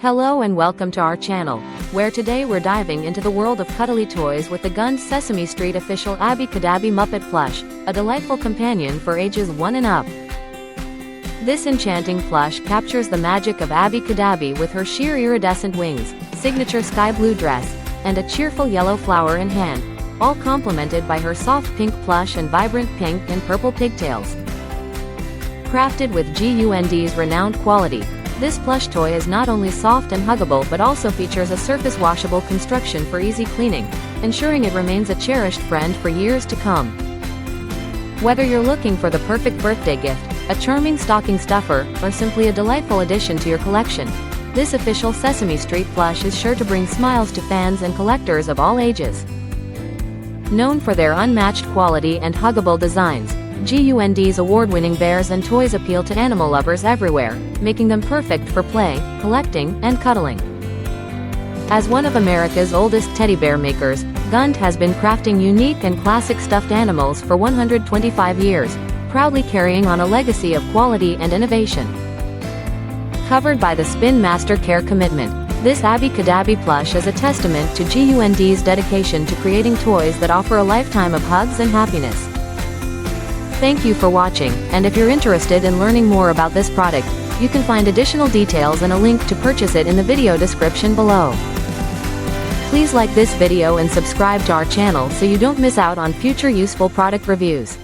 Hello and welcome to our channel, where today we're diving into the world of cuddly toys with the GUND Sesame Street official Abby Cadabby Muppet Plush, a delightful companion for ages 1 and up. This enchanting plush captures the magic of Abby Cadabby with her sheer iridescent wings, signature sky blue dress, and a cheerful yellow flower in hand, all complemented by her soft pink plush and vibrant pink and purple pigtails. Crafted with GUND's renowned quality, this plush toy is not only soft and huggable but also features a surface-washable construction for easy cleaning, ensuring it remains a cherished friend for years to come. Whether you're looking for the perfect birthday gift, a charming stocking stuffer, or simply a delightful addition to your collection, this official Sesame Street plush is sure to bring smiles to fans and collectors of all ages. Known for their unmatched quality and huggable designs, GUND's award-winning bears and toys appeal to animal lovers everywhere, making them perfect for play, collecting, and cuddling. As one of America's oldest teddy bear makers, GUND has been crafting unique and classic stuffed animals for 125 years, proudly carrying on a legacy of quality and innovation. Covered by the Spin Master Care commitment, this Abby Cadabby plush is a testament to GUND's dedication to creating toys that offer a lifetime of hugs and happiness. Thank you for watching, and if you're interested in learning more about this product, you can find additional details and a link to purchase it in the video description below. Please like this video and subscribe to our channel so you don't miss out on future useful product reviews.